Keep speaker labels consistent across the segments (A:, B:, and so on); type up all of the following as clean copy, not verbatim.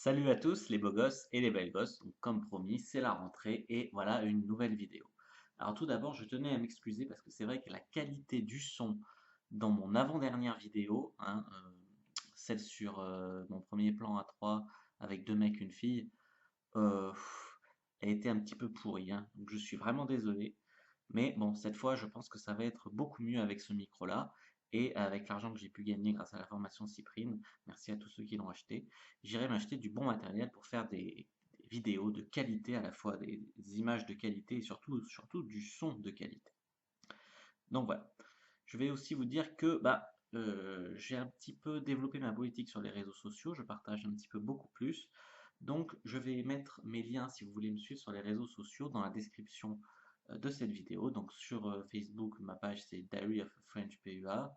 A: Salut à tous les beaux gosses et les belles gosses. Donc, comme promis, c'est la rentrée et voilà une nouvelle vidéo. Alors tout d'abord, je tenais à m'excuser parce que c'est vrai que la qualité du son dans mon avant-dernière vidéo, celle sur mon premier plan à 3 avec deux mecs, une fille, a été un petit peu pourrie, hein. Donc je suis vraiment désolé. Mais bon, cette fois, je pense que ça va être beaucoup mieux avec ce micro-là. Et avec l'argent que j'ai pu gagner grâce à la formation Cyprine, merci à tous ceux qui l'ont acheté, j'irai m'acheter du bon matériel pour faire des vidéos de qualité, à la fois des images de qualité et surtout du son de qualité. Donc voilà. Je vais aussi vous dire que j'ai un petit peu développé ma politique sur les réseaux sociaux, je partage un petit peu beaucoup plus. Donc je vais mettre mes liens si vous voulez me suivre sur les réseaux sociaux dans la description de cette vidéo. Donc sur Facebook, ma page c'est Diary of a French PUA.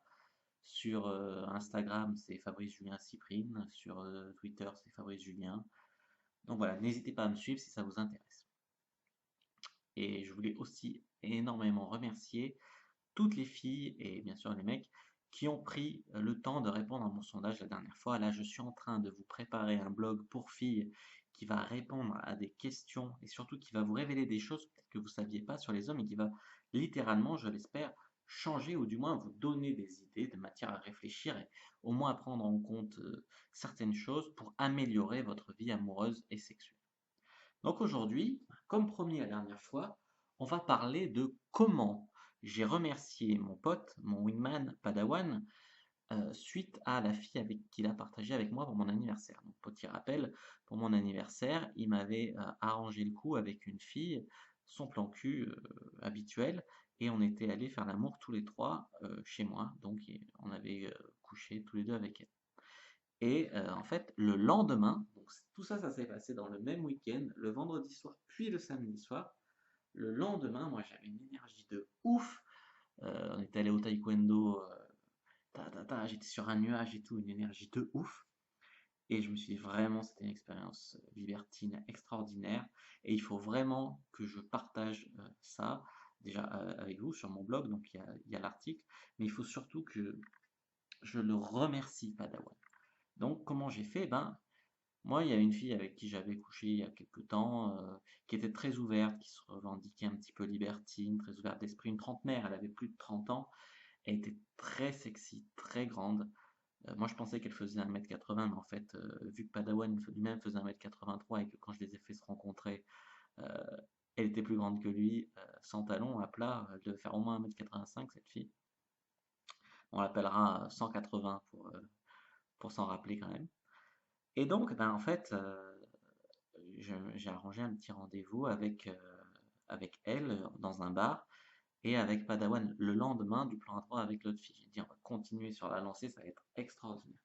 A: Sur Instagram, c'est Fabrice Julien Cyprine. Sur Twitter, c'est Fabrice Julien. Donc voilà, n'hésitez pas à me suivre si ça vous intéresse. Et je voulais aussi énormément remercier toutes les filles et bien sûr les mecs qui ont pris le temps de répondre à mon sondage la dernière fois. Là, je suis en train de vous préparer un blog pour filles qui va répondre à des questions et surtout qui va vous révéler des choses peut-être que vous ne saviez pas sur les hommes et qui va littéralement, je l'espère, changer ou du moins vous donner des idées, de matière à réfléchir et au moins à prendre en compte certaines choses pour améliorer votre vie amoureuse et sexuelle. Donc aujourd'hui, comme promis la dernière fois, on va parler de comment j'ai remercié mon pote, mon wingman Padawan, suite à la fille avec qu'il a partagé avec moi pour mon anniversaire. Donc petit rappel, pour mon anniversaire, il m'avait arrangé le coup avec une fille, son plan cul habituel, et on était allés faire l'amour tous les trois chez moi. Donc on avait couché tous les deux avec elle. Et en fait, le lendemain, donc tout ça, ça s'est passé dans le même week-end, le vendredi soir, puis le samedi soir. Le lendemain, moi, j'avais une énergie de ouf. On était allé au taekwondo, j'étais sur un nuage et tout, une énergie de ouf. Et je me suis dit vraiment, c'était une expérience libertine extraordinaire. Et il faut vraiment que je partage ça, déjà avec vous sur mon blog, donc il y a l'article. Mais il faut surtout que je le remercie, Padawan. Donc, comment j'ai fait? Ben, moi, il y a une fille avec qui j'avais couché il y a quelque temps, qui était très ouverte, qui se revendiquait un petit peu libertine, très ouverte d'esprit, une trentenaire, elle avait plus de 30 ans, elle était très sexy, très grande. Moi, je pensais qu'elle faisait 1,80 m, mais en fait, vu que Padawan lui-même faisait 1,83 m et que quand je les ai fait se rencontrer, euh, elle était plus grande que lui, sans talons, à plat, elle devait faire au moins 1,85 m cette fille. On l'appellera 180 pour s'en rappeler quand même. Et donc, ben, en fait, j'ai arrangé un petit rendez-vous avec elle dans un bar et avec Padawan le lendemain du plan à 3 avec l'autre fille. J'ai dit on va continuer sur la lancée, ça va être extraordinaire.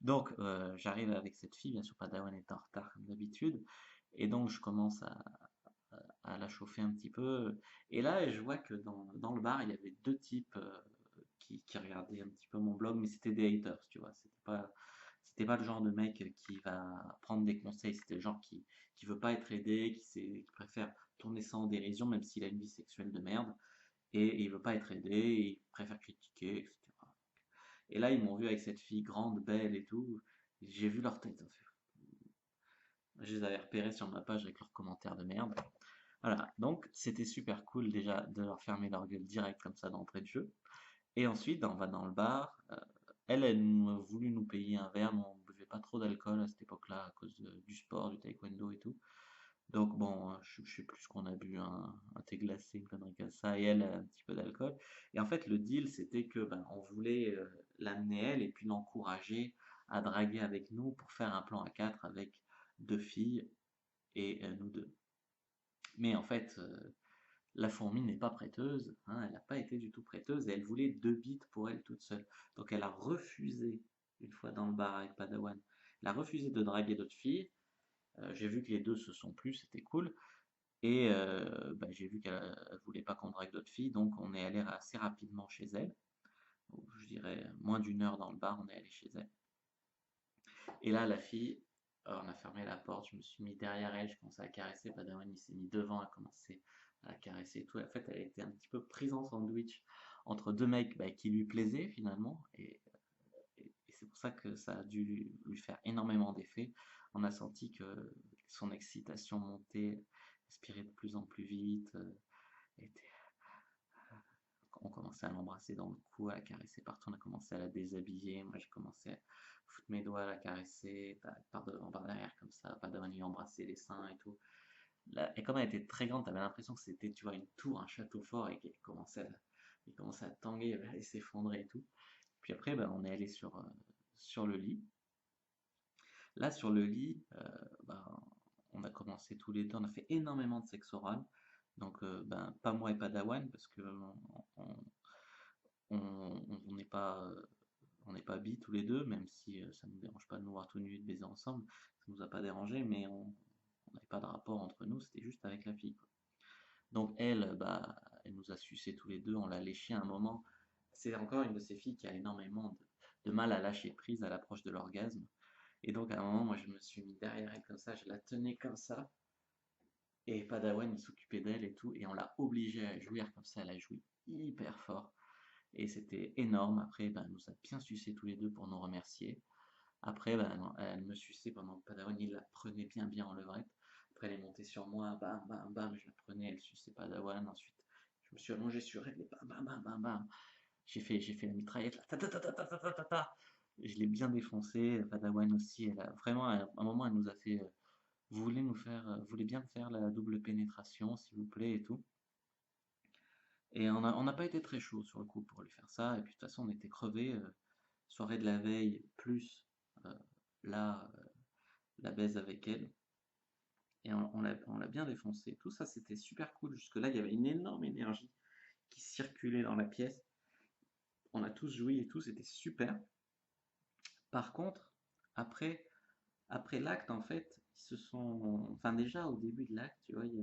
A: Donc j'arrive avec cette fille, bien sûr Padawan est en retard comme d'habitude, et donc je commence à la chauffer un petit peu. Et là je vois que dans le bar il y avait deux types qui regardaient un petit peu mon blog, mais c'était des haters, tu vois, c'était pas le genre de mec qui va prendre des conseils, c'était le genre qui veut pas être aidé, qui préfère tourner ça en dérision, même s'il a une vie sexuelle de merde, et il veut pas être aidé, et il préfère critiquer, etc. Et là, ils m'ont vu avec cette fille grande, belle et tout, j'ai vu leur tête, en fait. Je les avais repérés sur ma page avec leurs commentaires de merde. Voilà, donc c'était super cool déjà de leur fermer leur gueule direct comme ça d'entrée de jeu. Et ensuite, on va dans le bar. Elle a voulu nous payer un verre, mais on ne buvait pas trop d'alcool à cette époque-là à cause du sport, du taekwondo et tout. Donc bon, je sais plus ce qu'on a bu, un thé glacé, une connerie comme ça, et elle a un petit peu d'alcool. Et en fait, le deal, c'était que ben, on voulait l'amener elle et puis l'encourager à draguer avec nous pour faire un plan à quatre avec deux filles et nous deux. Mais en fait, la fourmi n'est pas prêteuse, hein, elle n'a pas été du tout prêteuse et elle voulait deux bites pour elle toute seule. Donc elle a refusé, une fois dans le bar avec Padawan, elle a refusé de draguer d'autres filles. J'ai vu que les deux se sont plus, c'était cool. Et bah, j'ai vu qu'elle ne voulait pas qu'on drague d'autres filles, donc on est allé assez rapidement chez elle. Je dirais moins d'une heure dans le bar, on est allé chez elle. Et là, la fille, on a fermé la porte, je me suis mis derrière elle, je commençais à caresser, Padawan il s'est mis devant, a commencé à la caresser et tout. En fait, elle était un petit peu prise en sandwich entre deux mecs bah, qui lui plaisaient finalement, et c'est pour ça que ça a dû lui faire énormément d'effet. on a senti que son excitation montait, respirait de plus en plus vite, était on commençait à l'embrasser dans le cou, à la caresser partout, on a commencé à la déshabiller. Moi, j'ai commencé à foutre mes doigts à la caresser, par devant, par derrière, comme ça, pas devant lui embrasser les seins et tout. Là, et comme elle était très grande, t'avais l'impression que c'était, tu vois, une tour, un château fort, et qu'elle commençait il commençait à tanguer, elle allait s'effondrer et tout. Puis après, ben, on est allé sur le lit. Là, sur le lit, ben, on a commencé tous les deux, on a fait énormément de sexe oral. Donc, ben, pas moi et pas Dawan, parce que on, on n'est pas, on n'est pas bi tous les deux, même si ça ne nous dérange pas de nous voir tous nus et de baiser ensemble, ça nous a pas dérangé, mais on n'avait pas de rapport entre nous, c'était juste avec la fille, quoi. Donc elle, bah, elle nous a sucé tous les deux, on l'a léché à un moment. C'est encore une de ces filles qui a énormément de mal à lâcher prise à l'approche de l'orgasme. Et donc à un moment, moi je me suis mis derrière elle comme ça, je la tenais comme ça, et Padawan il s'occupait d'elle et tout, et on l'a obligée à jouir comme ça, elle a joui hyper fort. Et c'était énorme. Après, ben, elle nous a bien sucé tous les deux pour nous remercier. Après, ben, elle me suçait pendant que Padawan, il la prenait bien, bien en levrette. Après, elle est montée sur moi, bam, bam, bam, je la prenais, elle suçait Padawan. Ensuite, je me suis allongé sur elle et bam, bam, bam, bam, bam. J'ai fait la mitraillette, là, ta, ta, ta, ta, ta, ta, ta, ta, ta. Je l'ai bien défoncé. Padawan aussi, elle a vraiment, à un moment, elle nous a fait, vous voulez bien me faire la double pénétration, s'il vous plaît, et tout. Et on n'a pas été très chaud sur le coup pour lui faire ça. Et puis de toute façon, on était crevés. Soirée de la veille, plus euh, là, la baise avec elle. Et on l'a bien défoncé. Tout ça, c'était super cool. Jusque-là, il y avait une énorme énergie qui circulait dans la pièce. On a tous joui et tout, c'était super. Par contre, après, après l'acte, en fait, ils se sont. Enfin, déjà, au début de l'acte, tu vois, il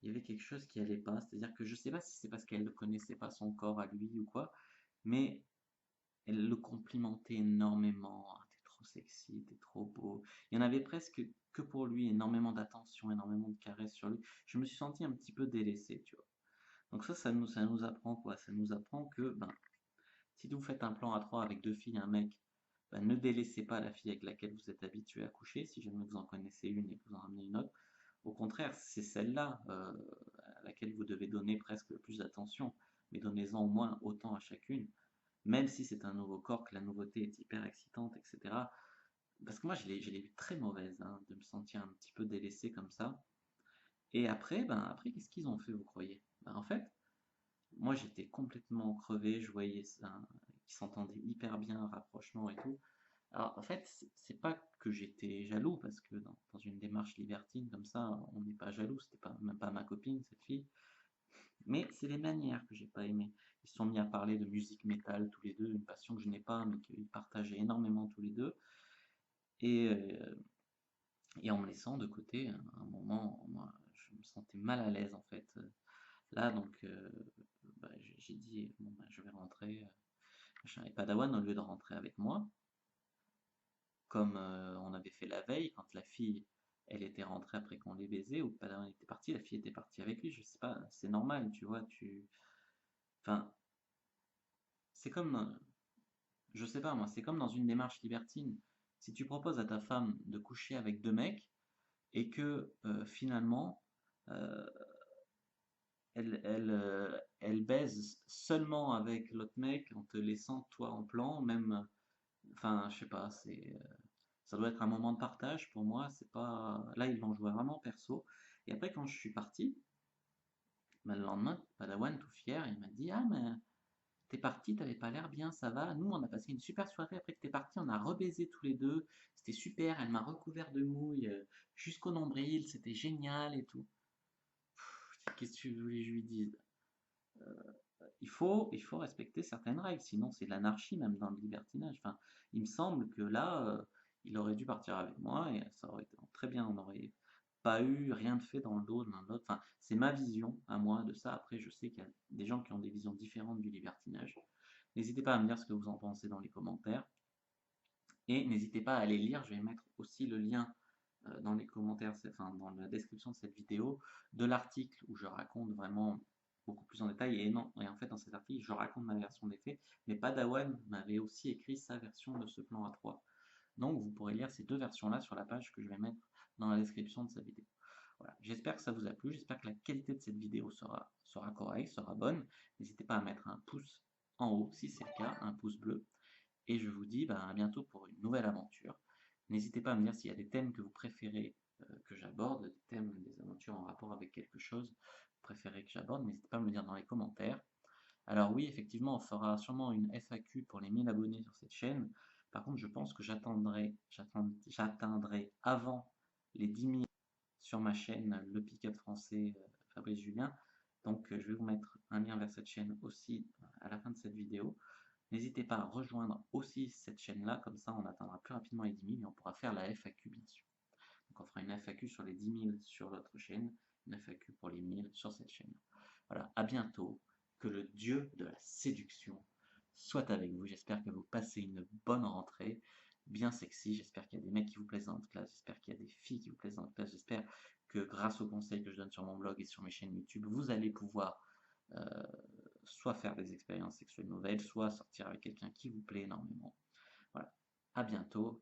A: y avait quelque chose qui allait pas. C'est-à-dire que je sais pas si c'est parce qu'elle ne connaissait pas son corps à lui ou quoi, mais elle le complimentait énormément. Ah, t'es trop sexy, t'es trop beau. Il y en avait presque que pour lui, énormément d'attention, énormément de caresses sur lui. Je me suis senti un petit peu délaissé, tu vois. Donc ça nous apprend quoi? Ça nous apprend que ben, si vous faites un plan à trois avec deux filles et un mec, ben, ne délaissez pas la fille avec laquelle vous êtes habitué à coucher, si jamais vous en connaissez une et que vous en ramenez une autre. Au contraire, c'est celle-là à laquelle vous devez donner presque le plus d'attention, mais donnez-en au moins autant à chacune, même si c'est un nouveau corps, que la nouveauté est hyper excitante, etc. Parce que moi, je l'ai eu très mauvaise, hein, de me sentir un petit peu délaissé comme ça. Et après, ben, après, qu'est-ce qu'ils ont fait, vous croyez? Ben, en fait, moi, j'étais complètement crevé, je voyais ça, qui s'entendait hyper bien, un rapprochement et tout. Alors, en fait, c'est pas que j'étais jaloux, parce que dans une démarche libertine comme ça, on n'est pas jaloux, c'était pas, même pas ma copine, cette fille. Mais c'est les manières que j'ai pas aimées. Ils se sont mis à parler de musique métal tous les deux, une passion que je n'ai pas, mais qu'ils partageaient énormément tous les deux. Et, et en me laissant de côté, à un moment, moi, je me sentais mal à l'aise en fait. Là, donc, bah, j'ai dit, bon, bah, je vais rentrer. Machin. Et Padawan, au lieu de rentrer avec moi, comme on avait fait la veille, quand la fille, elle était rentrée après qu'on l'ait baisé, ou Padawan était parti, la fille était partie avec lui, je sais pas, c'est normal, tu vois, Enfin, c'est comme, je sais pas moi, c'est comme dans une démarche libertine. Si tu proposes à ta femme de coucher avec deux mecs et que finalement euh, elle baise seulement avec l'autre mec en te laissant toi en plan, même, enfin, je sais pas, ça doit être un moment de partage pour moi. C'est pas, là ils l'ont joué vraiment perso. Et après quand je suis parti, ben, le lendemain, Padawan tout fier, il m'a dit ah mais t'es parti, t'avais pas l'air bien, ça va. Nous, on a passé une super soirée après que t'es parti, on a rebaisé tous les deux. C'était super, elle m'a recouvert de mouille jusqu'au nombril, c'était génial et tout. Qu'est-ce que tu voulais que je lui dise? Il faut respecter certaines règles, sinon c'est de l'anarchie même dans le libertinage. Enfin, il me semble que là, il aurait dû partir avec moi et ça aurait été très bien, on n'aurait pas eu rien de fait dans le dos de l'un de l'autre. Enfin, c'est ma vision à moi de ça. Après, je sais qu'il y a des gens qui ont des visions différentes du libertinage. N'hésitez pas à me dire ce que vous en pensez dans les commentaires. Et n'hésitez pas à aller lire, je vais mettre aussi le lien dans les commentaires, enfin dans la description de cette vidéo, de l'article où je raconte vraiment beaucoup plus en détail. Et non, et en fait dans cet article, je raconte ma version des faits, mais Padawan m'avait aussi écrit sa version de ce plan à 3. Donc vous pourrez lire ces deux versions-là sur la page que je vais mettre dans la description de cette vidéo. Voilà, j'espère que ça vous a plu, j'espère que la qualité de cette vidéo sera correcte, sera bonne. N'hésitez pas à mettre un pouce en haut si c'est le cas, un pouce bleu. Et je vous dis à bientôt pour une nouvelle aventure. N'hésitez pas à me dire s'il y a des thèmes que vous préférez que j'aborde, des thèmes, des aventures en rapport avec quelque chose que vous préférez que j'aborde. N'hésitez pas à me le dire dans les commentaires. Alors oui, effectivement, on fera sûrement une FAQ pour les 1000 abonnés sur cette chaîne. Par contre, je pense que j'atteindrai avant les 10 000 sur ma chaîne Le Pick-up français Fabrice Julien. Donc je vais vous mettre un lien vers cette chaîne aussi à la fin de cette vidéo. N'hésitez pas à rejoindre aussi cette chaîne-là, comme ça on atteindra plus rapidement les 10 000 et on pourra faire la FAQ bien sûr. Donc on fera une FAQ sur les 10 000 sur l'autre chaîne, une FAQ pour les 1000 sur cette chaîne. Voilà, à bientôt, que le dieu de la séduction soit avec vous. J'espère que vous passez une bonne rentrée, bien sexy. J'espère qu'il y a des mecs qui vous plaisent dans votre classe, j'espère qu'il y a des filles qui vous plaisent dans votre classe. J'espère que grâce aux conseils que je donne sur mon blog et sur mes chaînes YouTube, vous allez pouvoir soit faire des expériences sexuelles nouvelles, soit sortir avec quelqu'un qui vous plaît énormément. Voilà, à bientôt